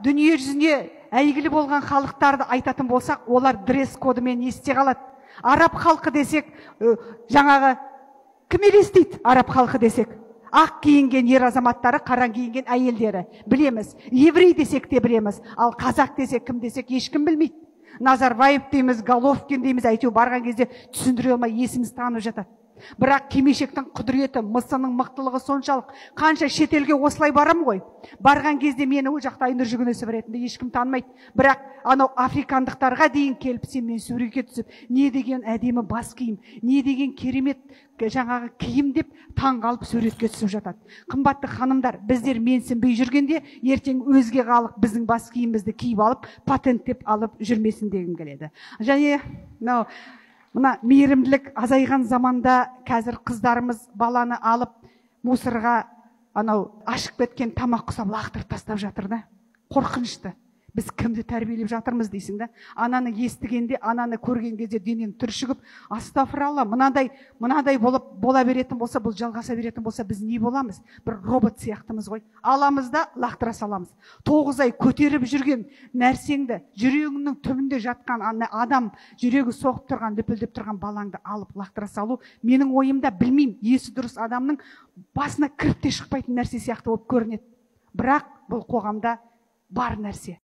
дүние жүзіне әйгілі болған халықтарды айтатын болсақ, олар дресс кодымен есте қалады. Араб халқы десек, жаңағы кім елестейді араб халқы десек? Ақ киінген ер азаматтары, қара киінген әйелдері білеміз. Еврей десек те білеміз. Ал қазақ десек, кім десек ешкім білмейді. Назарбаев дейміз, Головкин дейміз, әйтеу барған кезде түсіндіре алмай есіміз танып жатады. Бірақ кимешектің құдіреті, мысының мықтылығы соншалық. Қанша шетелге осылай барам ғой. Барған кезде мені ол жақта Айнұр Жүгінісов ретінде ешкім танымайды. Бірақ анау африкандықтарға дейін келіп, сен мен суретке түсіп, не деген әдемі бас киім, не деген керемет жаңағы киім деп таңғалып суретке түсіп жатады. Қымбатты ханымдар, біздер менсінбей жүргенде, ертең өзге халық біздің бас киімімізді киіп алып, патенттеп алып жүрмесін дегім келеді. Және мына мейірімділік азайған заманда қазір қыздарымыз баланы алып мусорға ашып кеткен тамақ құсап лақтырып тастап жатыр да. Қорқынышты. Біз кімді тәрбиелеп жатырмыз дейсің да. Ананы естігенде, ананы көрген кезде денең түршігіп, астафыралла, мынадай бола беретін болса, бұл жалғаса беретін болса, біз не боламыз? Бір робот сияқтымыз ғой. Аламыз да лақтыра саламыз. 9 ай көтеріп жүрген нәрсеңді, жүрегіңнің түбінде жатқан адам, жүрегі соғып тұрған, лүпілдеп тұрған балаңды алып лақтыра салу, менің ойымда білмеймін, есі дұрыс адамның басына кіріп те шықпайтын нәрсе сияқты болып көрінеді. Бірақ бұл қоғамда бар нәрсе.